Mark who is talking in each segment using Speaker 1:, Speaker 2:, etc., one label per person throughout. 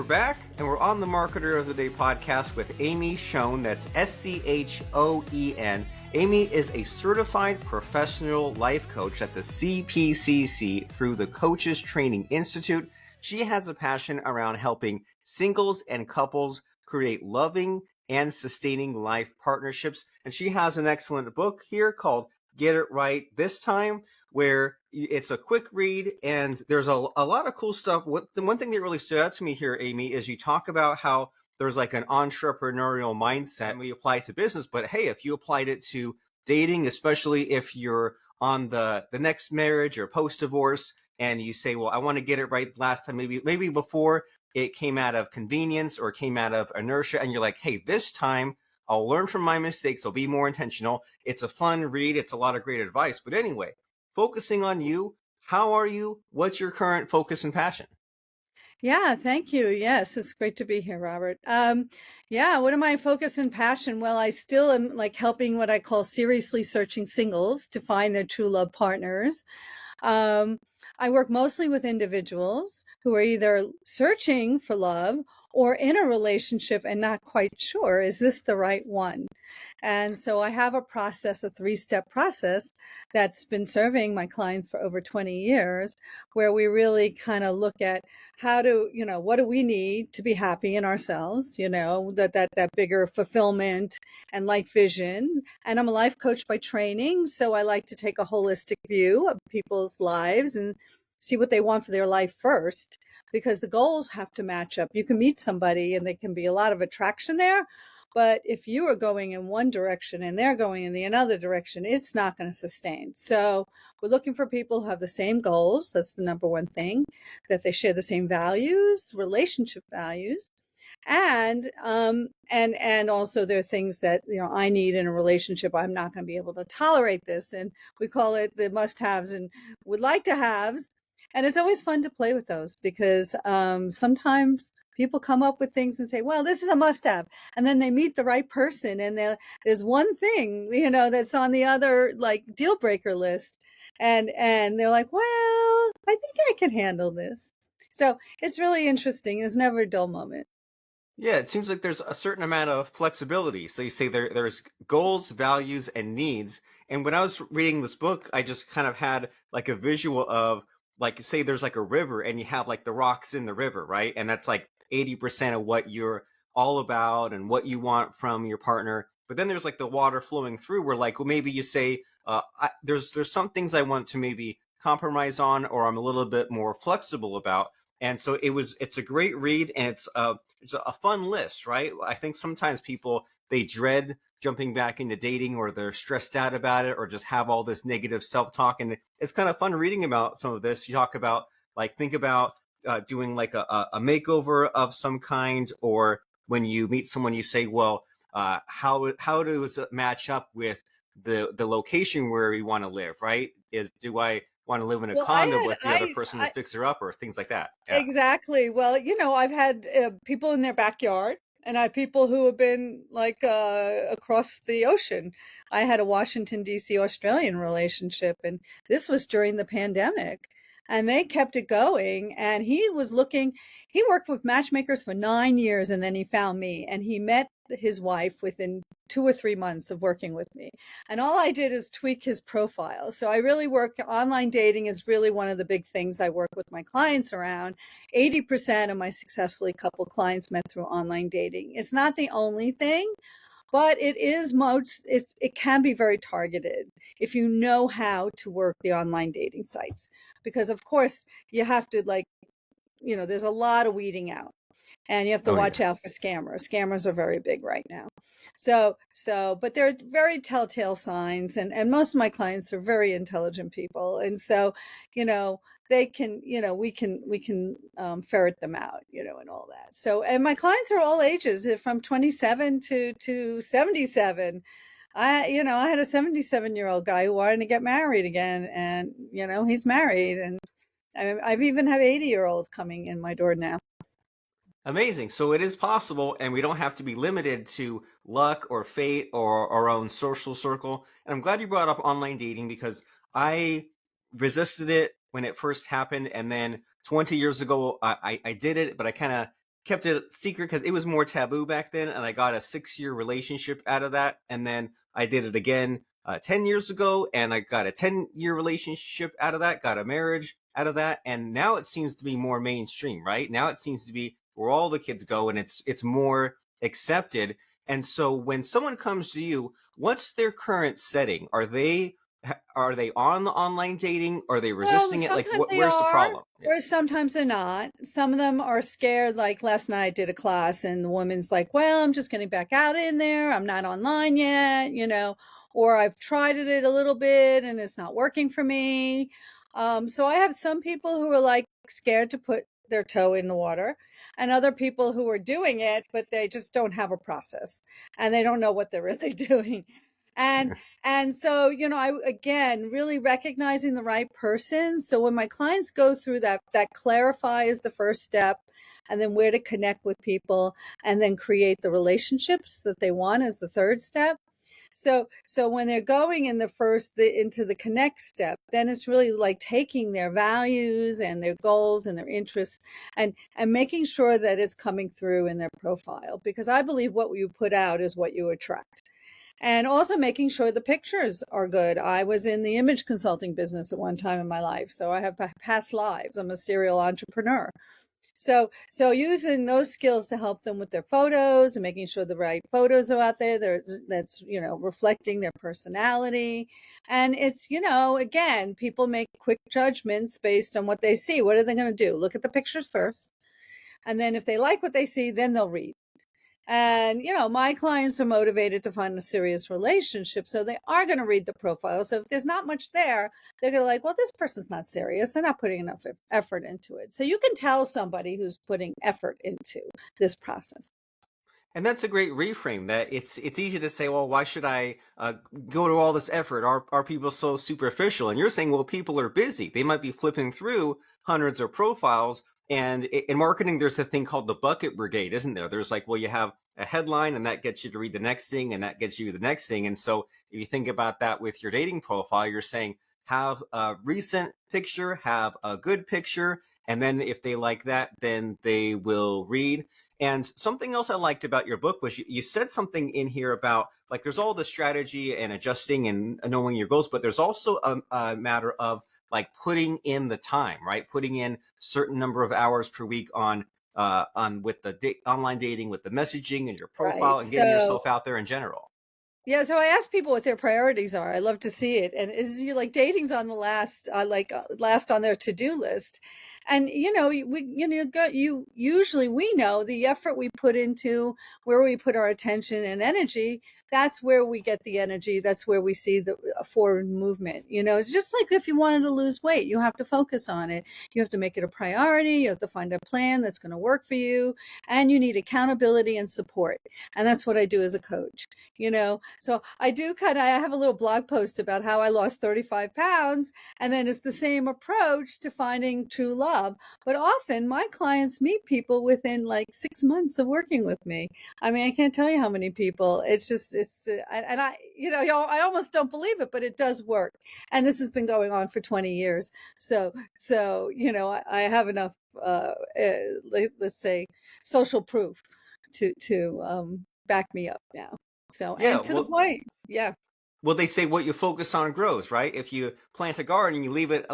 Speaker 1: back, and we're on the Marketer of the Day podcast with Amy Schoen. That's Schoen. Amy is a certified professional life coach. That's a CPCC through the Coaches Training Institute. She has a passion around helping singles and couples create loving and sustaining life partnerships. And she has an excellent book here called Get It Right This Time, where it's a quick read and there's a lot of cool stuff. The one thing that really stood out to me here, Amy, is you talk about how there's like an entrepreneurial mindset and we apply it to business, but hey, if you applied it to dating, especially if you're on the next marriage or post-divorce and you say, well, I want to get it right last time, maybe before it came out of convenience or came out of inertia, and you're like, hey, this time I'll learn from my mistakes, I'll be more intentional. It's a fun read, it's a lot of great advice. But anyway, focusing on you, how are you? What's your current focus and passion?
Speaker 2: Yeah, thank you. Yes, it's great to be here, Robert. What am I focus and passion? Well, I still am like helping what I call seriously searching singles to find their true love partners. I work mostly with individuals who are either searching for love or in a relationship and not quite sure, is this the right one? And so I have a process, a 3-step process that's been serving my clients for over 20 years, where we really kind of look at how to, what do we need to be happy in ourselves, that bigger fulfillment and life vision. And I'm a life coach by training, so I like to take a holistic view of people's lives and see what they want for their life first, because the goals have to match up. You can meet somebody and there can be a lot of attraction there, but if you are going in one direction and they're going in the another direction, it's not going to sustain. So we're looking for people who have the same goals. That's the number one thing, that they share the same values, relationship values. And also there are things that, I need in a relationship. I'm not going to be able to tolerate this. And we call it the must-haves and would like to haves. And it's always fun to play with those because sometimes people come up with things and say, well, this is a must-have. And then they meet the right person and there's one thing, that's on the other like deal breaker list. And they're like, well, I think I can handle this. So it's really interesting. There's never a dull moment.
Speaker 1: Yeah, it seems like there's a certain amount of flexibility. So you say there's goals, values, and needs. And when I was reading this book, I just kind of had like a visual of, like, say there's like a river and you have like the rocks in the river, right? And that's like 80% of what you're all about and what you want from your partner. But then there's like the water flowing through where like, well, maybe you say, there's some things I want to maybe compromise on, or I'm a little bit more flexible about. And so it's a great read, and it's a fun list, right? I think sometimes people, they dread jumping back into dating, or they're stressed out about it, or just have all this negative self-talk. And it's kind of fun reading about some of this. You talk about, like, think about doing like a makeover of some kind, or when you meet someone, you say, well, how does it match up with the location where we want to live, right? Do I want to live in a condo with the other person to fix her up, or things like that?
Speaker 2: Yeah. Exactly. Well, I've had people in their backyard, and I had people who have been like across the ocean. I had a Washington, D.C. Australian relationship, and this was during the pandemic. And they kept it going. And he worked with matchmakers for 9 years, and then he found me, and he met his wife within 2 or 3 months of working with me. And all I did is tweak his profile. So I really online dating is really one of the big things I work with my clients around. 80% of my successfully coupled clients met through online dating. It's not the only thing, but it can be very targeted if you know how to work the online dating sites. Because of course you have to there's a lot of weeding out, and you have to watch out for scammers. Scammers are very big right now. But there are very telltale signs, and most of my clients are very intelligent people. And so, they can, we can ferret them out, and all that. So, and my clients are all ages, from 27 to 77. I had a 77-year-old guy who wanted to get married again, and, he's married. And I've even had 80-year-olds coming in my door now.
Speaker 1: Amazing. So it is possible, and we don't have to be limited to luck or fate or our own social circle. And I'm glad you brought up online dating, because I resisted it when it first happened. And then 20 years ago, I did it, but I kind of kept it secret because it was more taboo back then, and I got a 6-year relationship out of that, and then I did it again 10 years ago, and I got a 10-year relationship out of that, got a marriage out of that, and now it seems to be more mainstream, right? Now it seems to be where all the kids go, and it's more accepted. And so when someone comes to you, what's their current setting? Are they on the online dating? Are they
Speaker 2: Well,
Speaker 1: resisting it? Like,
Speaker 2: sometimes they
Speaker 1: where's the
Speaker 2: are,
Speaker 1: problem? Yeah.
Speaker 2: or sometimes they're not. Some of them are scared. Like last night, I did a class, and the woman's like, "Well, I'm just getting back out in there. I'm not online yet, or I've tried it a little bit and it's not working for me." So I have some people who are like scared to put their toe in the water, and other people who are doing it, but they just don't have a process and they don't know what they're really doing. And and so, I again really recognizing the right person. So when my clients go through that clarify is the first step, and then where to connect with people, and then create the relationships that they want as the third step. So when they're going in into the connect step, then it's really like taking their values and their goals and their interests, and making sure that it's coming through in their profile, because I believe what you put out is what you attract. And also making sure the pictures are good. I was in the image consulting business at one time in my life, so I have past lives. I'm a serial entrepreneur. So using those skills to help them with their photos and making sure the right photos are out there that's reflecting their personality. And it's, again, people make quick judgments based on what they see. What are they going to do? Look at the pictures first. And then if they like what they see, then they'll read. And, my clients are motivated to find a serious relationship. So they are going to read the profile. So if there's not much there, they're going to like, well, this person's not serious. They're not putting enough effort into it. So you can tell somebody who's putting effort into this process.
Speaker 1: And that's a great reframe. That it's easy to say, well, why should I go to all this effort? Are people so superficial? And you're saying, well, people are busy. They might be flipping through hundreds of profiles. And in marketing, there's a thing called the bucket brigade, isn't there? There's like, well, you have a headline, and that gets you to read the next thing, and that gets you the next thing. And so if you think about that with your dating profile, you're saying have a recent picture, have a good picture, and then if they like that, then they will read. And something else I liked about your book was you said something in here about like there's all the strategy and adjusting and knowing your goals, but there's also a matter of like putting in the time, right? Putting in certain number of hours per week on with the online dating, with the messaging and your profile,
Speaker 2: Right.
Speaker 1: and getting
Speaker 2: So
Speaker 1: yourself out there in general.
Speaker 2: yeah, so I ask people what their priorities are. I love to see it. And is you like dating's on the last on their to-do list. And usually we know the effort we put into where we put our attention and energy, that's where we get the energy. That's where we see the forward movement. Just like if you wanted to lose weight, you have to focus on it. You have to make it a priority. You have to find a plan that's going to work for you, and you need accountability and support. And that's what I do as a coach. So I have a little blog post about how I lost 35 pounds. And then it's the same approach to finding true love. But often my clients meet people within like 6 months of working with me. I mean, I can't tell you how many people. And I almost don't believe it, but it does work. And this has been going on for 20 years. I have enough, let's say, social proof to back me up now. So,
Speaker 1: Yeah,
Speaker 2: and to the point, yeah.
Speaker 1: well, they say what you focus on grows, right? If you plant a garden and you leave it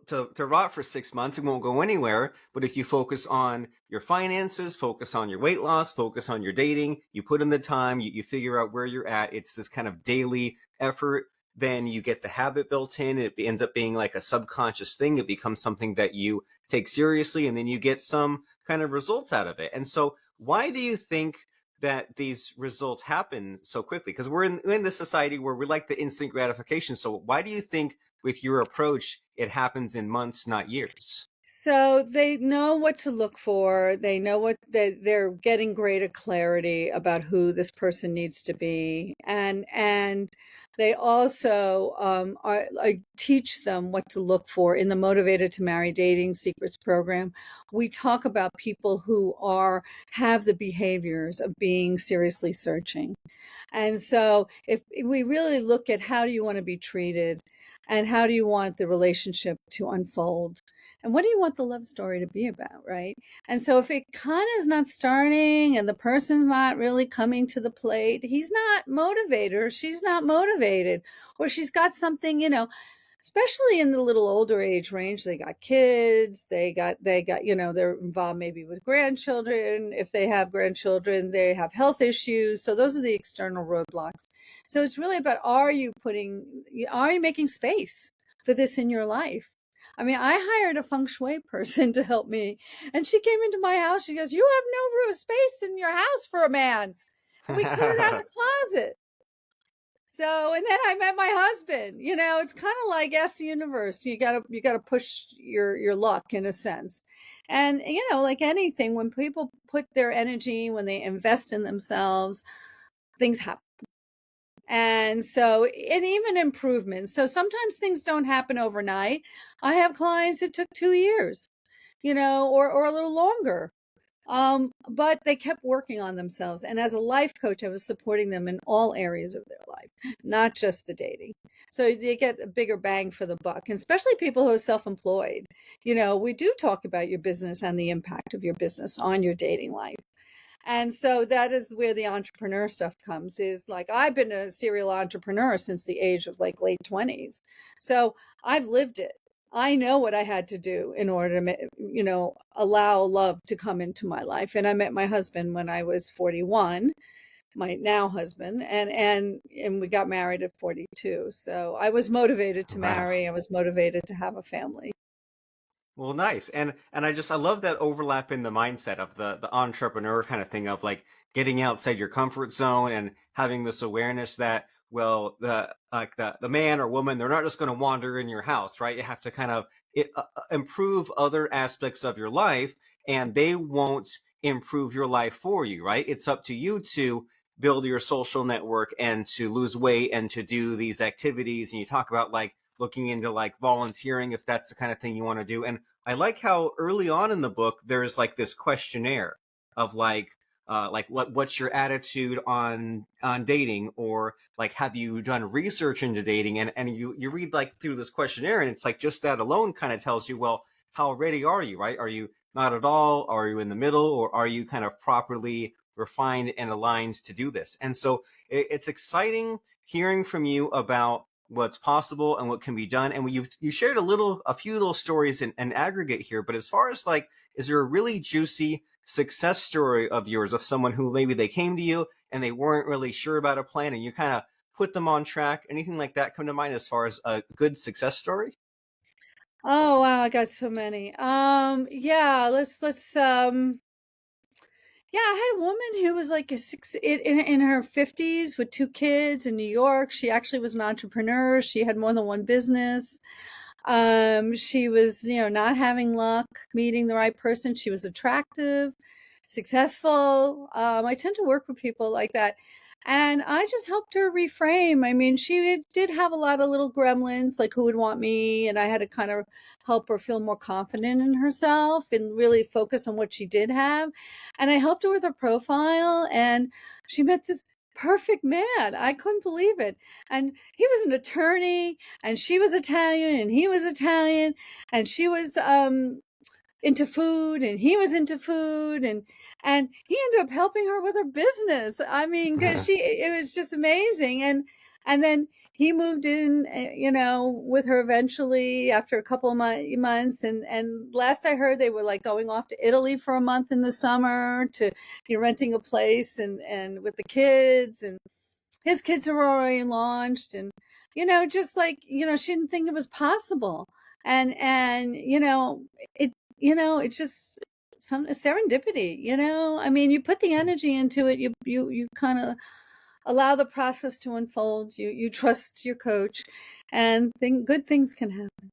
Speaker 1: to rot for 6 months, it won't go anywhere. But if you focus on your finances, focus on your weight loss, focus on your dating, you put in the time, you figure out where you're at, it's this kind of daily effort, then you get the habit built in. It ends up being like a subconscious thing. It becomes something that you take seriously, and then you get some kind of results out of it. And so why do you think that these results happen so quickly? Because we're in this society where we like the instant gratification. So why do you think with your approach, it happens in months, not years?
Speaker 2: So they know what to look for. They know they're getting greater clarity about who this person needs to be, and they also I teach them what to look for in the Motivated to Marry Dating Secrets program. We talk about people who have the behaviors of being seriously searching, and so if we really look at how do you want to be treated. And how do you want the relationship to unfold? And what do you want the love story to be about, right? And so if it kind of is not starting and the person's not really coming to the plate, he's not motivated or she's not motivated, or she's got something, especially in the little older age range, they got kids, they got they're involved maybe with grandchildren. If they have grandchildren, they have health issues. So those are the external roadblocks. So it's really about, are you making space for this in your life? I mean, I hired a feng shui person to help me, and she came into my house. She goes, "You have no room space in your house for a man." And we cleared out a closet. So, and then I met my husband. It's kind of like, ask the universe. You gotta push your luck in a sense. And like anything, when people put their energy, when they invest in themselves, things happen. And so, and even improvements. So sometimes things don't happen overnight. I have clients it took 2 years, or a little longer. But they kept working on themselves. And as a life coach, I was supporting them in all areas of their life, not just the dating. So you get a bigger bang for the buck, and especially people who are self-employed. We do talk about your business and the impact of your business on your dating life. And so that is where the entrepreneur stuff comes, is like, I've been a serial entrepreneur since the age of like late 20s. So I've lived it. I know what I had to do in order to, allow love to come into my life. And I met my husband when I was 41, my now husband, and we got married at 42. So I was motivated to
Speaker 1: Wow.
Speaker 2: marry. I was motivated to have a family.
Speaker 1: Well, nice. And I love that overlap in the mindset of the entrepreneur kind of thing of like getting outside your comfort zone and having this awareness that, well, the man or woman, they're not just going to wander in your house, right? You have to kind of improve other aspects of your life, and they won't improve your life for you, right? It's up to you to build your social network and to lose weight and to do these activities. And you talk about like looking into like volunteering if that's the kind of thing you want to do. And I like how early on in the book there's like this questionnaire of like what's your attitude on dating, or like have you done research into dating, and you read like through this questionnaire, and it's like just that alone kind of tells you, well, how ready are you, right? Are you not at all? Are you in the middle, or are you kind of properly refined and aligned to do this? And so it's exciting hearing from you about what's possible and what can be done. And you shared a few little stories in aggregate here, but as far as like, is there a really juicy success story of yours of someone who maybe they came to you and they weren't really sure about a plan and you kind of put them on track? Anything like that come to mind as far as a good success story?
Speaker 2: Oh wow, I got so many. Yeah, let's yeah, I had a woman who was like in her 50s with two kids in New York. She actually was an entrepreneur. She had more than one business. She was, not having luck meeting the right person. She was attractive, successful. I tend to work with people like that. And I just helped her reframe. I mean, she did have a lot of little gremlins, like who would want me? And I had to kind of help her feel more confident in herself and really focus on what she did have. And I helped her with her profile, and she met this perfect man. I couldn't believe it. And he was an attorney, and she was Italian, and he was Italian, and she was into food, and he was into food, and he ended up helping her with her business. I mean, because it was just amazing. And then he moved in, with her eventually after a couple of months. And last I heard, they were like going off to Italy for a month in the summer to be renting a place and with the kids, and his kids are already launched, and just like she didn't think it was possible. And it's just some serendipity. I mean, you put the energy into it, you kind of allow the process to unfold, you trust your coach, and good things can happen.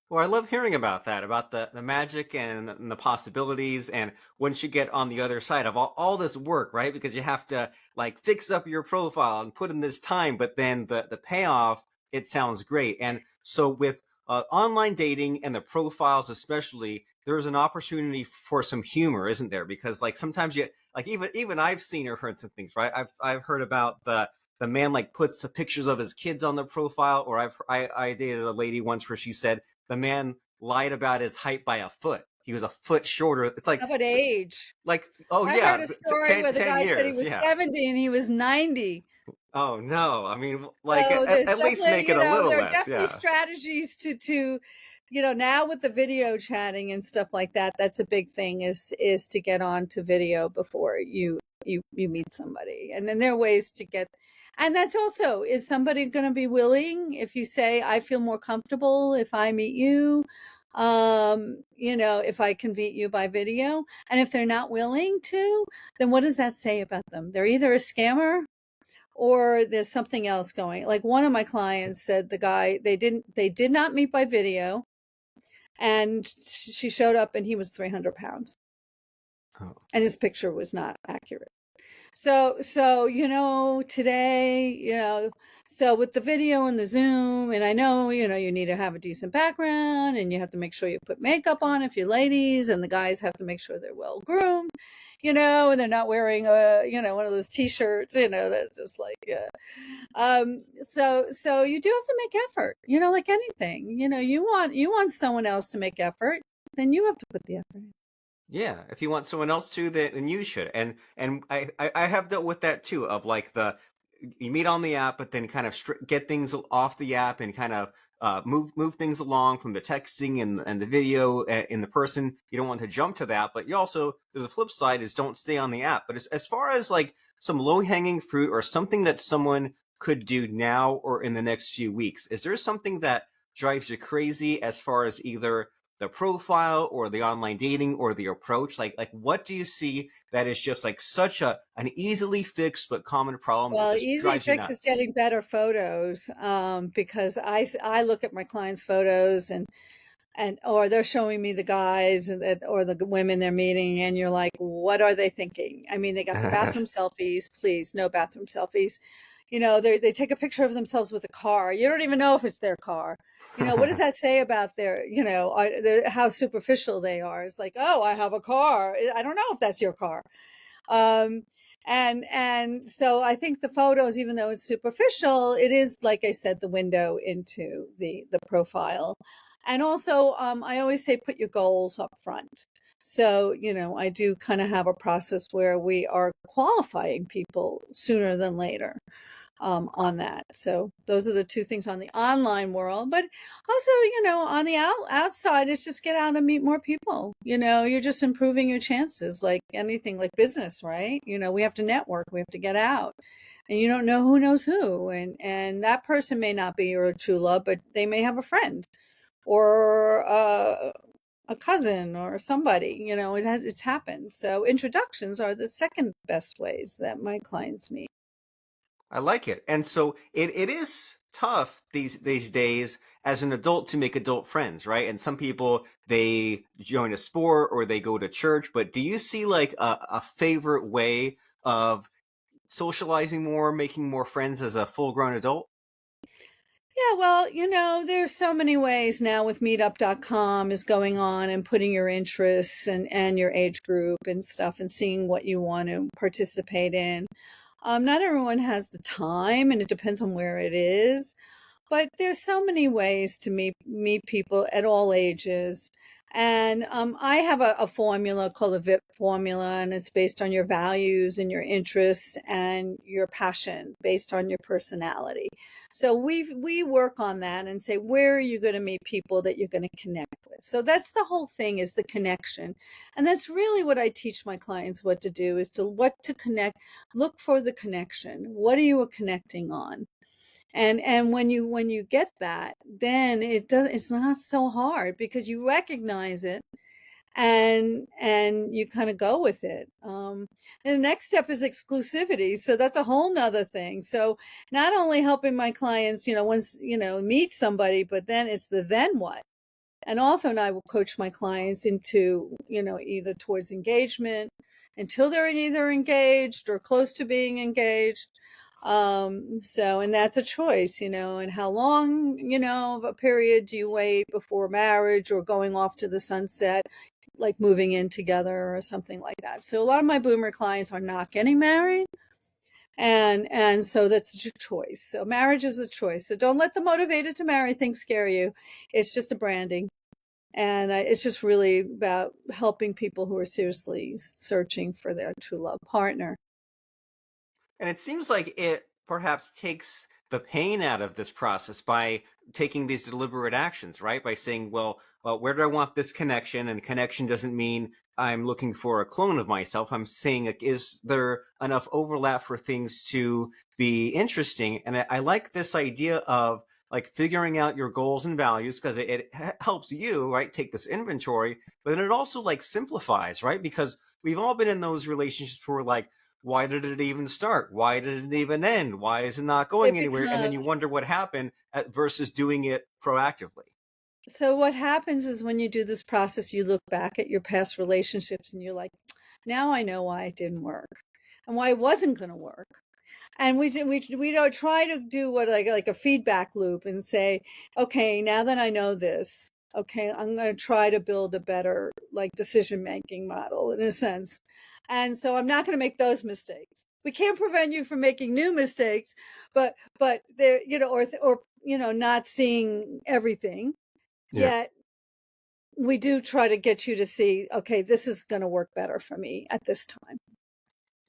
Speaker 1: Well, I love hearing about that, about the magic and the possibilities. And once you get on the other side of all this work, right? Because you have to like fix up your profile and put in this time, but then the payoff, it sounds great. And so with online dating and the profiles, especially, there's an opportunity for some humor, isn't there? Because like sometimes you like even I've seen or heard some things, right? I've heard about the man like puts the pictures of his kids on the profile. Or I dated a lady once where she said the man lied about his height by a foot. He was a foot shorter. It's
Speaker 2: How about age?
Speaker 1: like, oh
Speaker 2: I heard
Speaker 1: yeah,
Speaker 2: a story
Speaker 1: 10,
Speaker 2: where the
Speaker 1: 10
Speaker 2: guy said he
Speaker 1: years.
Speaker 2: was
Speaker 1: Yeah.
Speaker 2: 70 and he was 90.
Speaker 1: Oh no. I mean, like
Speaker 2: So there's
Speaker 1: at least
Speaker 2: definitely,
Speaker 1: make it a little
Speaker 2: there are
Speaker 1: less.
Speaker 2: definitely
Speaker 1: Yeah.
Speaker 2: strategies to, now with the video chatting and stuff like that, that's a big thing is to get on to video before you meet somebody. And then there are ways to get, and that's also, is somebody going to be willing if you say, I feel more comfortable if I meet you, if I can meet you by video. And if they're not willing to, then what does that say about them? They're either a scammer or there's something else going. Like one of my clients said the guy, they did not meet by video, and she showed up and he was 300 pounds
Speaker 1: Oh.
Speaker 2: and his picture was not accurate. So today, so with the video and the Zoom, and I know, you need to have a decent background and you have to make sure you put makeup on if you're ladies, and the guys have to make sure they're well groomed, and they're not wearing one of those t-shirts, that just like, so you do have to make effort, like anything, you want someone else to make effort, then you have to put the effort in.
Speaker 1: Yeah, if you want someone else to, then you should. And I have dealt with that too. Of like you meet on the app, but then kind of get things off the app and kind of move things along from the texting and the video in the person. You don't want to jump to that, but you also, there's a flip side, is don't stay on the app. But as far as like some low hanging fruit or something that someone could do now or in the next few weeks, is there something that drives you crazy as far as either the profile or the online dating or the approach? Like what do you see that is just like such an easily fixed but common problem that
Speaker 2: Well,
Speaker 1: just
Speaker 2: easy
Speaker 1: drives you
Speaker 2: fix is
Speaker 1: nuts?
Speaker 2: getting better photos, because I look at my clients' photos and or they're showing me the guys or the women they're meeting, and you're like, what are they thinking? I mean, they got the bathroom selfies. Please, no bathroom selfies. They take a picture of themselves with a car. You don't even know if it's their car. What does that say about how superficial they are? It's like, oh, I have a car. I don't know if that's your car. Um, and so I think the photos, even though it's superficial, it is, like I said, the window into the profile. And also, I always say, put your goals up front. So, I do kind of have a process where we are qualifying people sooner than later, on that. So those are the two things on the online world. But also, on the outside, it's just get out and meet more people. You're just improving your chances, like anything, like business, right? We have to network, we have to get out. And you don't know who knows who. And that person may not be your true love, but they may have a friend or a cousin or somebody, it's happened. So introductions are the second best ways that my clients meet.
Speaker 1: I like it. And so it is tough these days as an adult to make adult friends, right? And some people, they join a sport or they go to church, but do you see like a favorite way of socializing more, making more friends as a full grown adult?
Speaker 2: Yeah, well, there's so many ways now with meetup.com is going on and putting your interests and your age group and stuff and seeing what you want to participate in. Not everyone has the time, and it depends on where it is. But there's so many ways to meet people at all ages. And I have a formula called the VIP formula, and it's based on your values and your interests and your passion based on your personality. So we work on that and say, where are you going to meet people that you're going to connect with? So that's the whole thing, is the connection. And that's really what I teach my clients what to do, is what to connect. Look for the connection. What are you connecting on? And when you get that, then it's not so hard because you recognize it and you kind of go with it. And the next step is exclusivity. So that's a whole nother thing. So not only helping my clients, once, meet somebody, but then it's the then what? And often I will coach my clients into, either towards engagement until they're either engaged or close to being engaged. And that's a choice, and how long, of a period do you wait before marriage or going off to the sunset, like moving in together or something like that. So a lot of my boomer clients are not getting married. And so that's a choice. So marriage is a choice. So don't let the motivated to marry thing scare you. It's just a branding. And it's just really about helping people who are seriously searching for their true love partner.
Speaker 1: And it seems like it perhaps takes the pain out of this process by taking these deliberate actions, right? By saying, well, where do I want this connection? And connection doesn't mean I'm looking for a clone of myself. I'm saying, like, is there enough overlap for things to be interesting? And I like this idea of like figuring out your goals and values because it helps you, right? Take this inventory, but then it also like simplifies, right? Because we've all been in those relationships where like, why did it even start? Why did it even end? Why is it not
Speaker 2: It
Speaker 1: going anywhere? And then you
Speaker 2: becomes
Speaker 1: wonder what happened versus doing it proactively.
Speaker 2: So what happens is when you do this process, you look back at your past relationships and you're like, now I know why it didn't work and why it wasn't going to work. And we don't try to do what like a feedback loop and say, okay, now that I know this, okay, I'm going to try to build a better like decision making model in a sense. And so I'm not going to make those mistakes. We can't prevent you from making new mistakes, but there, or not seeing everything.
Speaker 1: Yeah.
Speaker 2: Yet we do try to get you to see, okay, this is going to work better for me at this time.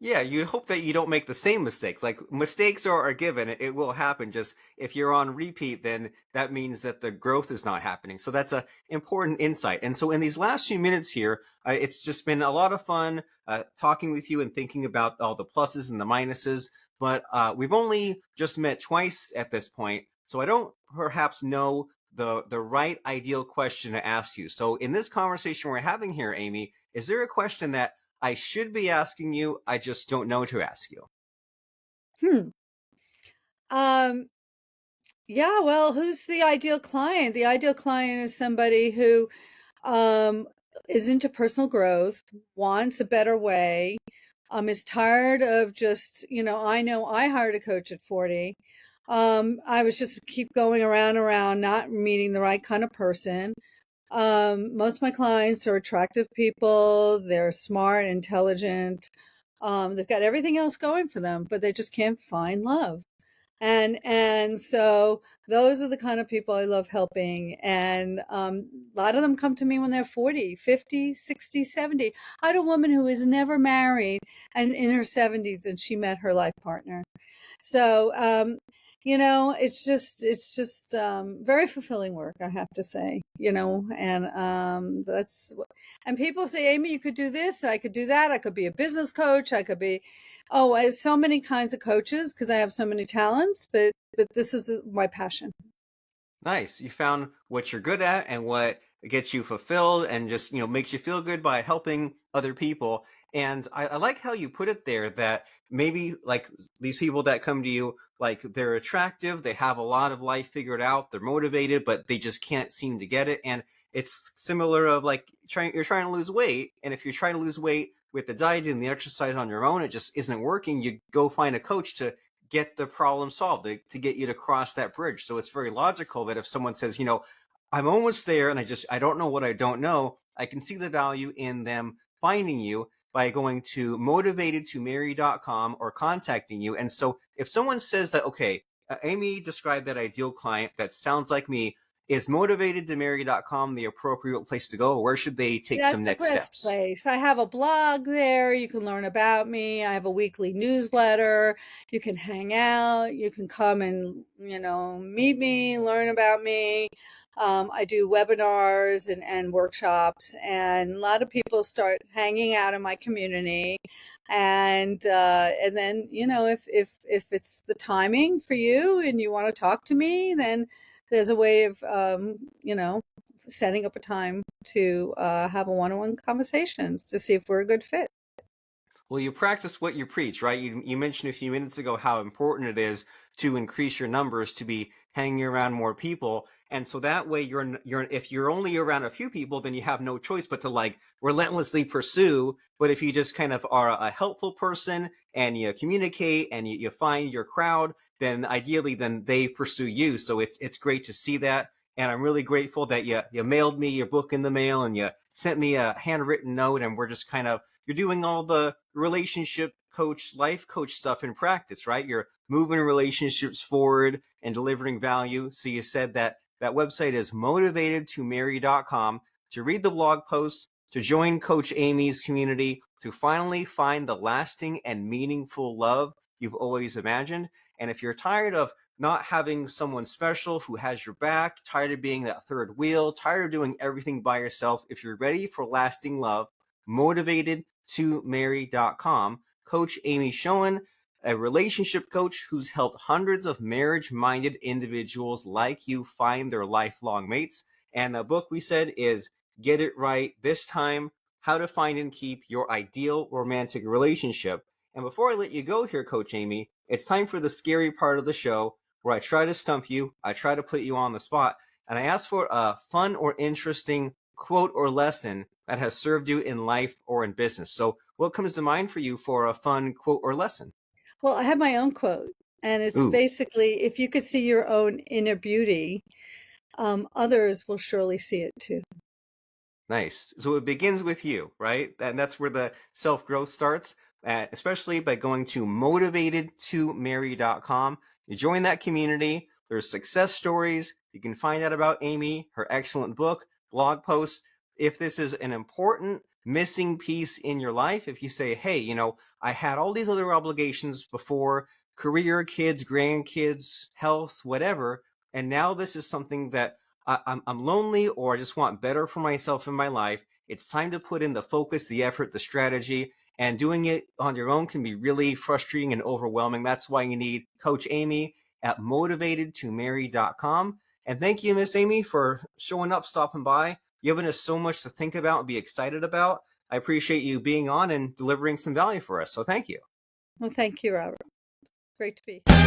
Speaker 1: Yeah, you hope that you don't make the same mistakes. Like mistakes are given, it will happen. Just if you're on repeat, then that means that the growth is not happening. So that's a important insight. And so in these last few minutes here, it's just been a lot of fun talking with you and thinking about all the pluses and the minuses. But we've only just met twice at this point, so I don't perhaps know the right ideal question to ask you. So in this conversation we're having here, Amy, is there a question that I should be asking you, I just don't know to ask you?
Speaker 2: Hmm. Um, yeah, well, who's the ideal client? The ideal client is somebody who um, is into personal growth, wants a better way, is tired of just, I know I hired a coach at 40. I was just keep going around, not meeting the right kind of person. Most of my clients are attractive people. They're smart, intelligent. They've got everything else going for them, but they just can't find love. And so those are the kind of people I love helping. And a lot of them come to me when they're 40, 50, 60, 70. I had a woman who was never married and in her 70s, and she met her life partner. So, it's just very fulfilling work, I have to say, and and people say, Amy, you could do this, I could do that, I could be a business coach, I could be, oh, I have so many kinds of coaches because I have so many talents, but this is my passion.
Speaker 1: Nice. You found what you're good at and what gets you fulfilled and just, makes you feel good by helping other people. And I like how you put it there that maybe like these people that come to you, like they're attractive, they have a lot of life figured out, they're motivated, but they just can't seem to get it. And it's similar of like you're trying to lose weight. And if you're trying to lose weight with the diet and the exercise on your own, it just isn't working. You go find a coach to get the problem solved, to get you to cross that bridge. So it's very logical that if someone says, I'm almost there and I don't know what I don't know, I can see the value in them finding you by going to motivatedtomarry.com or contacting you. And so if someone says that, okay, Amy described that ideal client that sounds like me, is motivatedtomarry.com the appropriate place to go? Or where should they take some
Speaker 2: That's the
Speaker 1: next
Speaker 2: best
Speaker 1: steps?
Speaker 2: place. I have a blog there. You can learn about me. I have a weekly newsletter. You can hang out. You can come and, meet me, learn about me. I do webinars and workshops, and a lot of people start hanging out in my community. And then, if it's the timing for you and you want to talk to me, then there's a way of, setting up a time to have a one-on-one conversations to see if we're a good fit.
Speaker 1: Well, you practice what you preach, right? You mentioned a few minutes ago how important it is to increase your numbers, to be hanging around more people. And so that way if you're only around a few people, then you have no choice but to like relentlessly pursue. But if you just kind of are a helpful person and you communicate and you find your crowd, then ideally then they pursue you. So it's great to see that. And I'm really grateful that you mailed me your book in the mail and you sent me a handwritten note. And we're just you're doing all the relationship coach, life coach stuff in practice, right? You're moving relationships forward and delivering value. So you said that website is motivatedtomarry.com to read the blog posts, to join Coach Amy's community, to finally find the lasting and meaningful love you've always imagined. And if you're tired of not having someone special who has your back, tired of being that third wheel, tired of doing everything by yourself, if you're ready for lasting love, motivatedtomarry.com. Coach Amy Schoen, a relationship coach who's helped hundreds of marriage-minded individuals like you find their lifelong mates. And the book we said is Get It Right This Time, How to Find and Keep Your Ideal Romantic Relationship. And before I let you go here, Coach Amy, it's time for the scary part of the show where I try to stump you, I try to put you on the spot, and I ask for a fun or interesting quote or lesson that has served you in life or in business. So what comes to mind for you for a fun quote or lesson?
Speaker 2: Well, I have my own quote, and it's
Speaker 1: Ooh.
Speaker 2: basically, if you could see your own inner beauty, others will surely see it too.
Speaker 1: Nice. So it begins with you, right? And that's where the self-growth starts, especially by going to motivatedtomarry.com. You join that community. There's success stories. You can find out about Amy, her excellent book, blog posts. If this is an important missing piece in your life, if you say, hey, I had all these other obligations before, career, kids, grandkids, health, whatever, and now this is something that I'm lonely, or I just want better for myself in my life. It's time to put in the focus, the effort, the strategy, and doing it on your own can be really frustrating and overwhelming. That's why you need Coach Amy at motivatedtomarry.com. And thank you, Miss Amy, for showing up, stopping by, giving us so much to think about and be excited about. I appreciate you being on and delivering some value for us. So thank you.
Speaker 2: Well, thank you, Robert. Great to be here.